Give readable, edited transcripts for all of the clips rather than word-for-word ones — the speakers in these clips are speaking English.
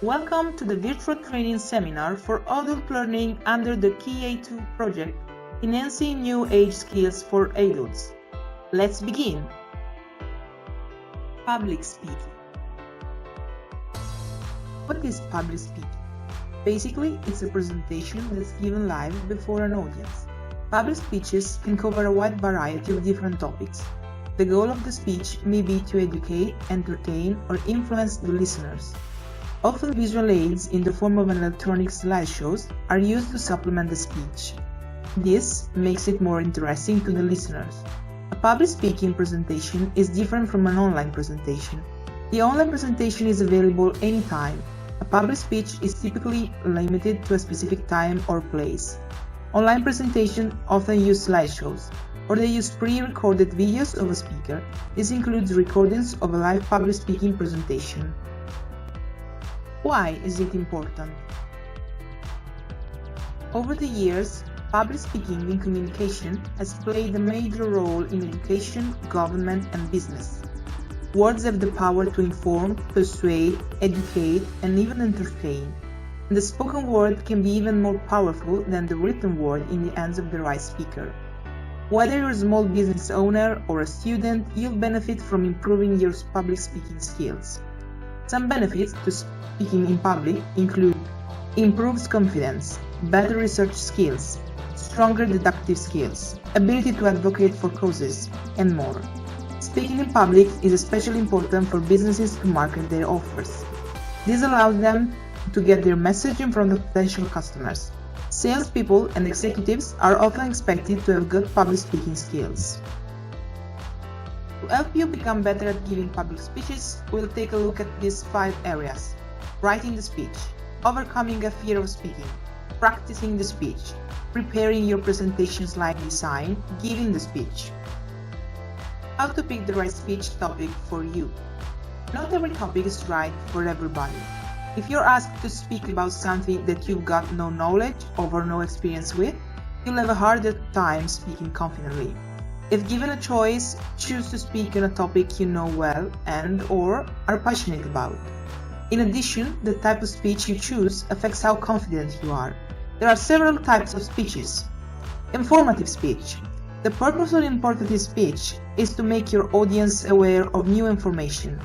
Welcome to the virtual training seminar for adult learning under the Key A2 project, Enhancing New Age Skills for Adults. Let's begin. Public speaking. What is public speaking? Basically, it's a presentation that's given live before an audience. Public speeches can cover a wide variety of different topics. The goal of the speech may be to educate, entertain, or influence the listeners. Often visual aids in the form of electronic slideshows are used to supplement the speech. This makes it more interesting to the listeners. A public speaking presentation is different from an online presentation. The online presentation is available anytime. A public speech is typically limited to a specific time or place. Online presentations often use slideshows, or they use pre-recorded videos of a speaker. This includes recordings of a live public speaking presentation. Why is it important? Over the years, public speaking in communication has played a major role in education, government, and business. Words have the power to inform, persuade, educate, and even entertain. And the spoken word can be even more powerful than the written word in the hands of the right speaker. Whether you're a small business owner or a student, you'll benefit from improving your public speaking skills. Some benefits to speaking in public include improved confidence, better research skills, stronger deductive skills, ability to advocate for causes, and more. Speaking in public is especially important for businesses to market their offers. This allows them to get their message in front of potential customers. Salespeople and executives are often expected to have good public speaking skills. To help you become better at giving public speeches, we'll take a look at these 5 areas: writing the speech, overcoming a fear of speaking, practicing the speech, preparing your presentation slide design, giving the speech. How to pick the right speech topic for you. Not every topic is right for everybody. If you're asked to speak about something that you've got no knowledge or no experience with, you'll have a harder time speaking confidently. If given a choice, choose to speak on a topic you know well and/or are passionate about. In addition, the type of speech you choose affects how confident you are. There are several types of speeches. Informative speech. The purpose of informative speech is to make your audience aware of new information.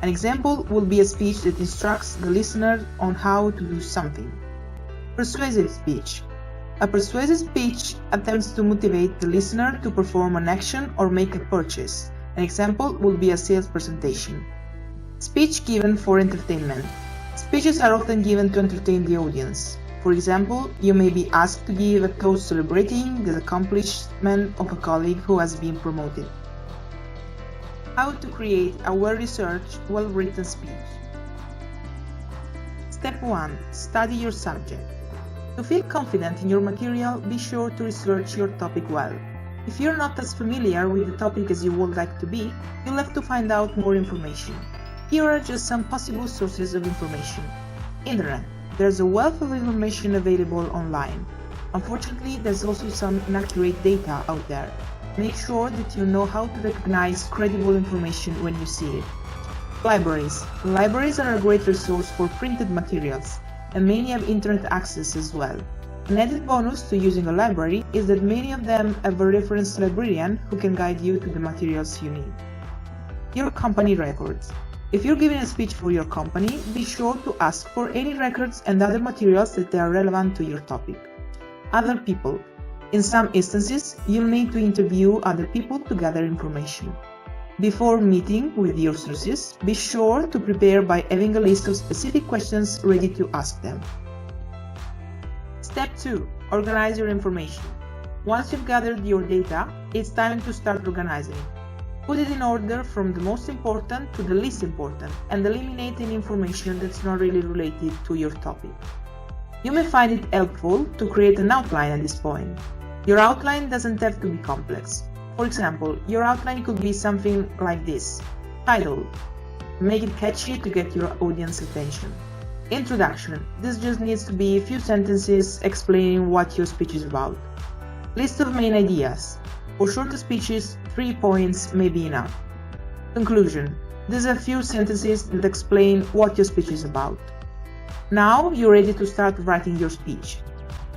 An example would be a speech that instructs the listener on how to do something. Persuasive speech. A persuasive speech attempts to motivate the listener to perform an action or make a purchase. An example would be a sales presentation. Speech given for entertainment. Speeches are often given to entertain the audience. For example, you may be asked to give a toast celebrating the accomplishment of a colleague who has been promoted. How to create a well-researched, well-written speech. Step 1. Study your subject. To feel confident in your material, be sure to research your topic well. If you're not as familiar with the topic as you would like to be, you'll have to find out more information. Here are just some possible sources of information. Internet. There's a wealth of information available online. Unfortunately, there's also some inaccurate data out there. Make sure that you know how to recognize credible information when you see it. Libraries. Libraries are a great resource for printed materials, and many have internet access as well. An added bonus to using a library is that many of them have a reference librarian who can guide you to the materials you need. Your company records. If you're giving a speech for your company, be sure to ask for any records and other materials that are relevant to your topic. Other people. In some instances, you'll need to interview other people to gather information. Before meeting with your sources, be sure to prepare by having a list of specific questions ready to ask them. Step 2. Organize your information. Once you've gathered your data, it's time to start organizing it. Put it in order from the most important to the least important, and eliminate any information that's not really related to your topic. You may find it helpful to create an outline at this point. Your outline doesn't have to be complex. For example, your outline could be something like this. Title. Make it catchy to get your audience attention. Introduction. This just needs to be a few sentences explaining what your speech is about. List of main ideas. For shorter speeches, 3 points may be enough. Conclusion. These are a few sentences that explain what your speech is about. Now you're ready to start writing your speech.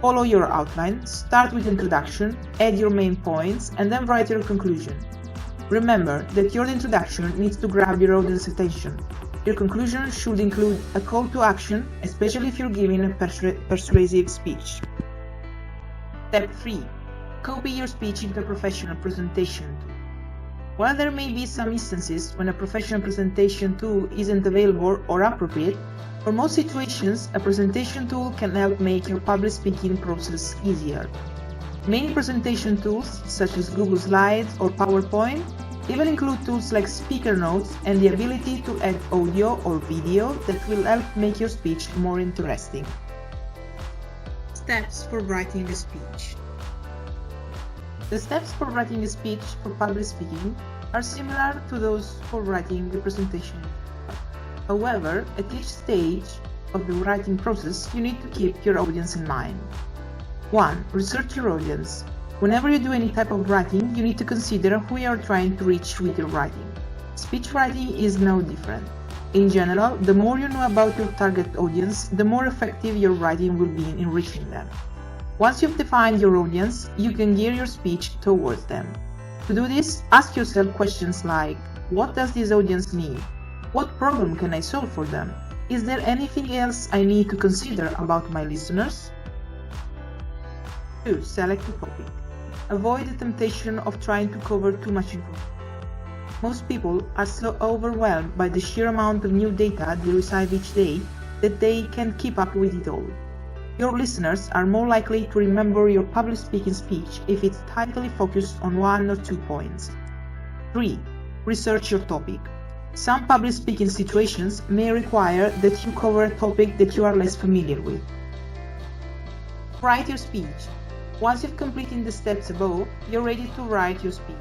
Follow your outline, start with introduction, add your main points, and then write your conclusion. Remember that your introduction needs to grab your audience's attention. Your conclusion should include a call to action, especially if you're giving a persuasive speech. Step 3. Copy your speech into a professional presentation tool. While there may be some instances when a professional presentation tool isn't available or appropriate, for most situations, a presentation tool can help make your public speaking process easier. Many presentation tools, such as Google Slides or PowerPoint, even include tools like speaker notes and the ability to add audio or video that will help make your speech more interesting. Steps for writing a speech. The steps for writing a speech for public speaking are similar to those for writing a presentation. However, at each stage of the writing process, you need to keep your audience in mind. 1. Research your audience. Whenever you do any type of writing, you need to consider who you are trying to reach with your writing. Speech writing is no different. In general, the more you know about your target audience, the more effective your writing will be in reaching them. Once you've defined your audience, you can gear your speech towards them. To do this, ask yourself questions like, what does this audience need? What problem can I solve for them? Is there anything else I need to consider about my listeners? 2. Select a topic. Avoid the temptation of trying to cover too much information. Most people are so overwhelmed by the sheer amount of new data they receive each day that they can't keep up with it all. Your listeners are more likely to remember your public speaking speech if it's tightly focused on 1 or 2 points. 3. Research your topic. Some public speaking situations may require that you cover a topic that you are less familiar with. Write your speech. Once you've completed the steps above, you're ready to write your speech.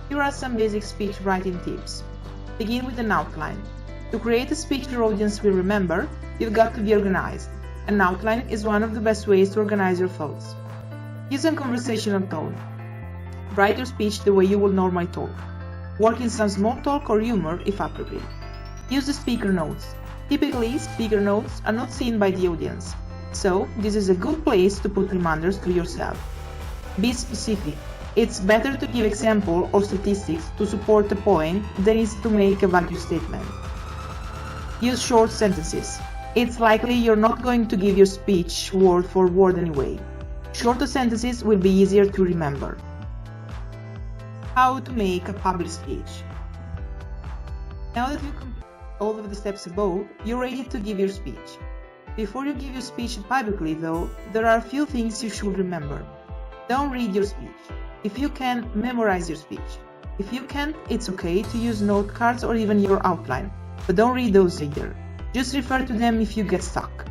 Here are some basic speech writing tips. Begin with an outline. To create a speech your audience will remember, you've got to be organized. An outline is one of the best ways to organize your thoughts. Use a conversational tone. Write your speech the way you would normally talk. Work in some small talk or humor if appropriate. Use the speaker notes. Typically, speaker notes are not seen by the audience, so this is a good place to put reminders to yourself. Be specific. It's better to give example or statistics to support a point than it is to make a vague statement. Use short sentences. It's likely you're not going to give your speech word for word anyway. Shorter sentences will be easier to remember. How to make a public speech. Now that you've completed all of the steps above, you're ready to give your speech. Before you give your speech publicly though, there are a few things you should remember. Don't read your speech. If you can, memorize your speech. If you can't, it's okay to use note cards or even your outline, but don't read those either. Just refer to them if you get stuck.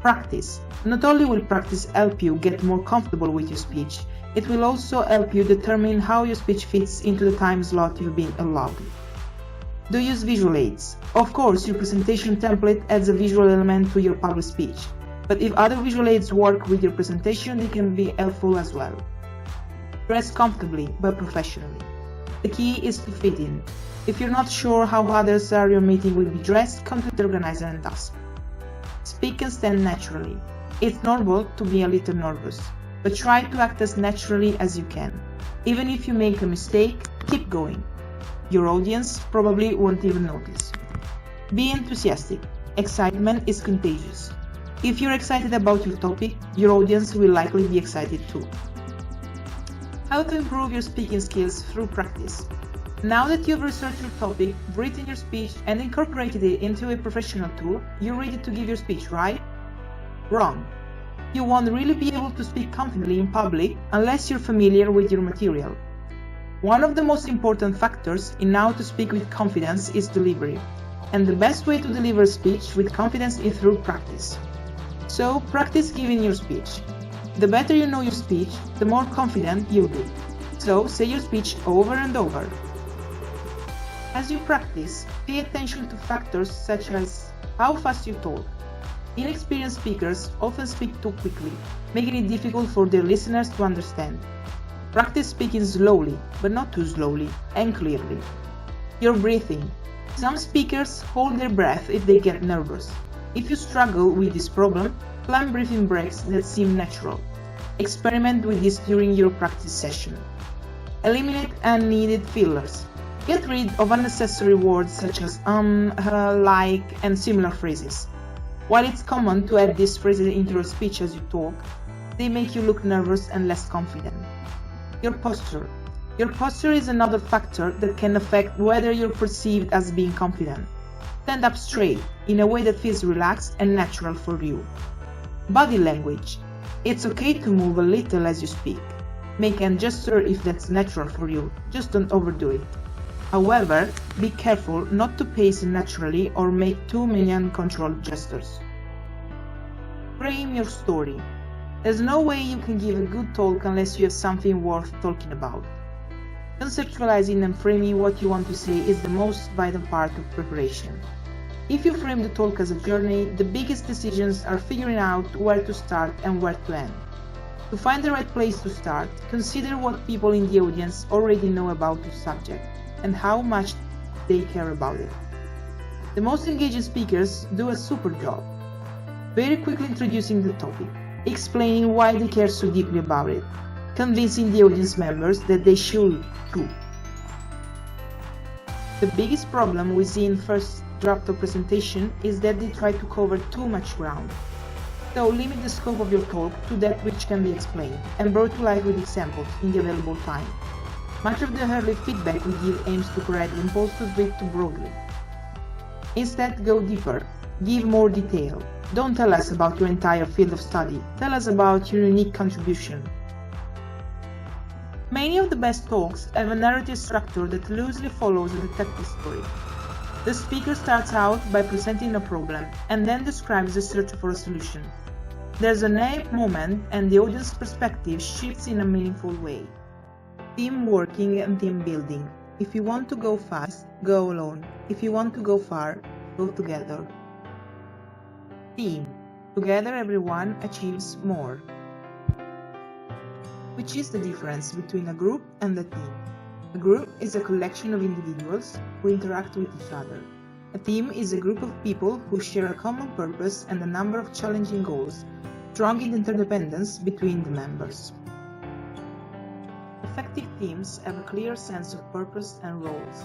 Practice. Not only will practice help you get more comfortable with your speech, it will also help you determine how your speech fits into the time slot you've been allowed. Do use visual aids. Of course, your presentation template adds a visual element to your public speech, but if other visual aids work with your presentation, they can be helpful as well. Dress comfortably but professionally. The key is to fit in. If you're not sure how others at your meeting will be dressed, come to the organizer and ask. Speak and stand naturally. It's normal to be a little nervous, but try to act as naturally as you can. Even if you make a mistake, keep going. Your audience probably won't even notice. Be enthusiastic. Excitement is contagious. If you're excited about your topic, your audience will likely be excited too. How to improve your speaking skills through practice. Now that you've researched your topic, written your speech, and incorporated it into a professional tool, you're ready to give your speech, right? Wrong. You won't really be able to speak confidently in public unless you're familiar with your material. One of the most important factors in how to speak with confidence is delivery, and the best way to deliver a speech with confidence is through practice. So, practice giving your speech. The better you know your speech, the more confident you'll be. So, say your speech over and over. As you practice, pay attention to factors such as how fast you talk. Inexperienced speakers often speak too quickly, making it difficult for their listeners to understand. Practice speaking slowly, but not too slowly, and clearly. Your breathing. Some speakers hold their breath if they get nervous. If you struggle with this problem, plan briefing breaks that seem natural. Experiment with this during your practice session. Eliminate unneeded fillers. Get rid of unnecessary words such as like, and similar phrases. While it's common to add these phrases into your speech as you talk, they make you look nervous and less confident. Your posture. Your posture is another factor that can affect whether you're perceived as being confident. Stand up straight, in a way that feels relaxed and natural for you. Body language. It's okay to move a little as you speak. Make a gesture if that's natural for you, just don't overdo it. However, be careful not to pace naturally or make too many uncontrolled gestures. Frame your story. There's no way you can give a good talk unless you have something worth talking about. Conceptualizing and framing what you want to say is the most vital part of preparation. If you frame the talk as a journey, the biggest decisions are figuring out where to start and where to end. To find the right place to start, consider what people in the audience already know about the subject and how much they care about it. The most engaging speakers do a super job, very quickly introducing the topic, explaining why they care so deeply about it, convincing the audience members that they should too. The biggest problem we see in first draft of presentation is that they try to cover too much ground. So limit the scope of your talk to that which can be explained and brought to life with examples in the available time. Much of the early feedback we give aims to correct the impulse to read too broadly. Instead, go deeper, give more detail. Don't tell us about your entire field of study, tell us about your unique contribution. Many of the best talks have a narrative structure that loosely follows a detective story. The speaker starts out by presenting a problem and then describes the search for a solution. There's an aha moment and the audience perspective shifts in a meaningful way. Team working and team building. If you want to go fast, go alone. If you want to go far, go together. Team. Together everyone achieves more. Which is the difference between a group and a team? A group is a collection of individuals who interact with each other. A team is a group of people who share a common purpose and a number of challenging goals, strong in interdependence between the members. Effective teams have a clear sense of purpose and roles.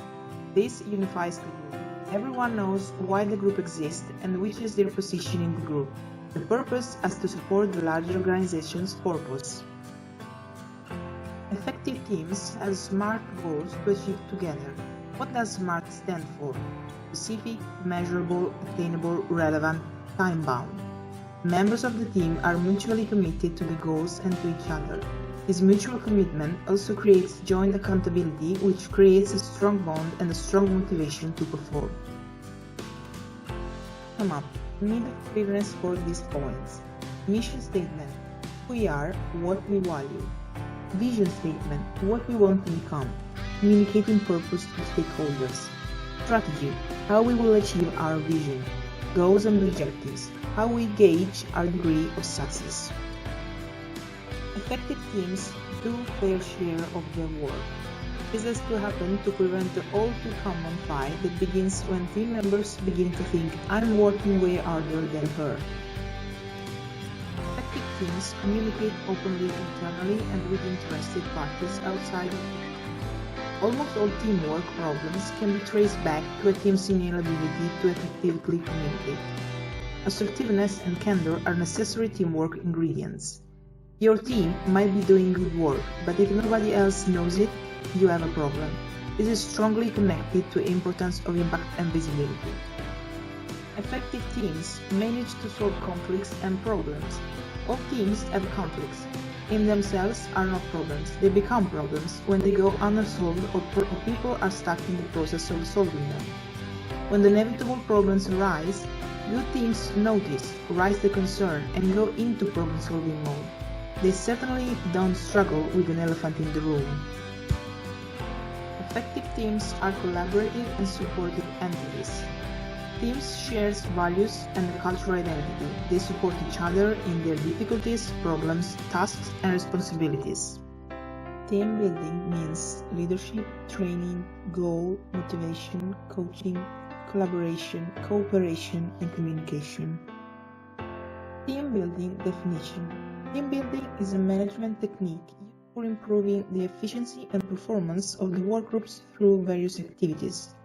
This unifies the group. Everyone knows why the group exists and which is their position in the group. The purpose is to support the larger organization's purpose. Effective teams have SMART goals to achieve together. What does SMART stand for? Specific, measurable, attainable, relevant, time-bound. Members of the team are mutually committed to the goals and to each other. This mutual commitment also creates joint accountability, which creates a strong bond and a strong motivation to perform. Sum up. Need of clearness for these points. Mission statement. Who we are, what we value. Vision statement. What we want to become. Communicating purpose to stakeholders. Strategy. How we will achieve our vision. Goals and objectives. How we gauge our degree of success. Effective teams do their share of their work. This has to happen to prevent the all too common fight that begins when team members begin to think, I'm working way harder than her. Effective teams communicate openly internally and with interested parties outside of it. Almost all teamwork problems can be traced back to a team's inability to effectively communicate. Assertiveness and candor are necessary teamwork ingredients. Your team might be doing good work, but if nobody else knows it, you have a problem. This is strongly connected to the importance of impact and visibility. Effective teams manage to solve conflicts and problems. All teams have conflicts. In themselves are not problems, they become problems when they go unresolved or people are stuck in the process of solving them. When the inevitable problems arise, good teams notice, raise the concern, and go into problem-solving mode. They certainly don't struggle with an elephant in the room. Effective teams are collaborative and supportive entities. Teams share values and a cultural identity. They support each other in their difficulties, problems, tasks, and responsibilities. Team building means leadership, training, goal, motivation, coaching, collaboration, cooperation, and communication. Team building definition. Team building is a management technique used for improving the efficiency and performance of the work groups through various activities.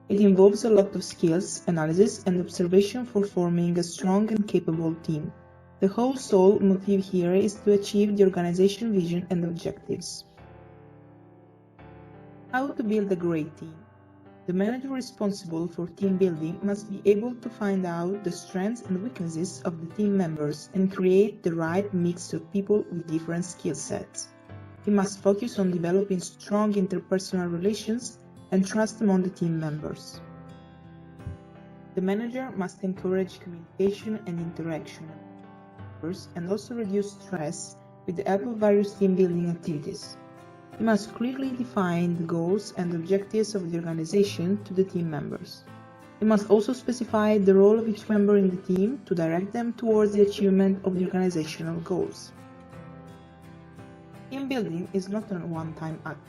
It involves a lot of skills, analysis, and observation for forming a strong and capable team. The whole sole motive here is to achieve the organization vision and objectives. How to build a great team. The manager responsible for team building must be able to find out the strengths and weaknesses of the team members and create the right mix of people with different skill sets. He must focus on developing strong interpersonal relations and trust among the team members. The manager must encourage communication and interaction and also reduce stress with the help of various team building activities. He must clearly define the goals and objectives of the organization to the team members. He must also specify the role of each member in the team to direct them towards the achievement of the organizational goals. Team building is not a one-time act.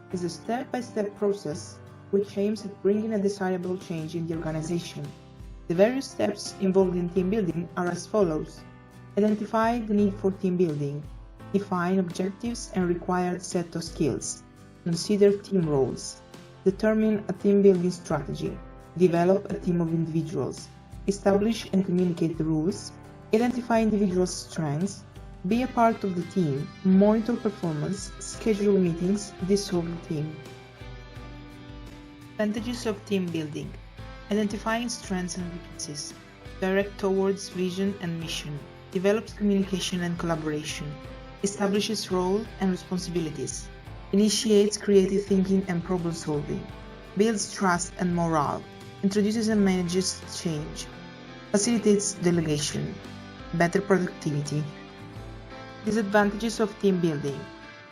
It is a step-by-step process which aims at bringing a desirable change in the organization. The various steps involved in team building are as follows. Identify the need for team building. Define objectives and required set of skills. Consider team roles. Determine a team building strategy. Develop a team of individuals. Establish and communicate the rules. Identify individual strengths. Be a part of the team. Monitor performance. Schedule meetings. Dissolve the team. Advantages of team building. Identifying strengths and weaknesses. Direct towards vision and mission. Develops communication and collaboration. Establishes roles and responsibilities. Initiates creative thinking and problem solving. Builds trust and morale. Introduces and manages change. Facilitates delegation. Better productivity. Disadvantages of team building.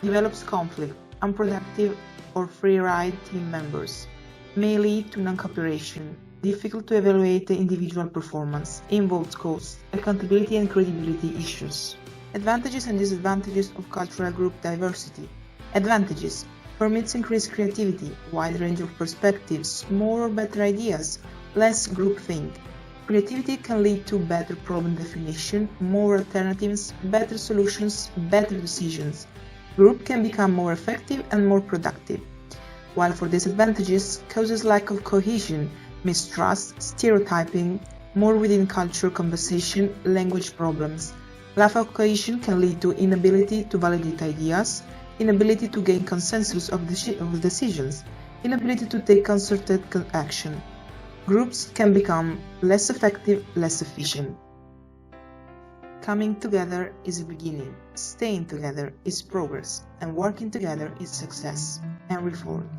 Develops conflict, unproductive or free-ride team members. May lead to non-cooperation. Difficult to evaluate the individual performance, involves costs, accountability and credibility issues. Advantages and disadvantages of cultural group diversity. Advantages: permits increased creativity, wide range of perspectives, more or better ideas, less groupthink. Creativity can lead to better problem definition, more alternatives, better solutions, better decisions. Group can become more effective and more productive. While for disadvantages, causes lack of cohesion, mistrust, stereotyping, more within culture conversation, language problems. Lack of cohesion can lead to inability to validate ideas, inability to gain consensus of decisions, inability to take concerted action. Groups can become less effective, less efficient. Coming together is a beginning, staying together is progress, and working together is success. Henry Ford.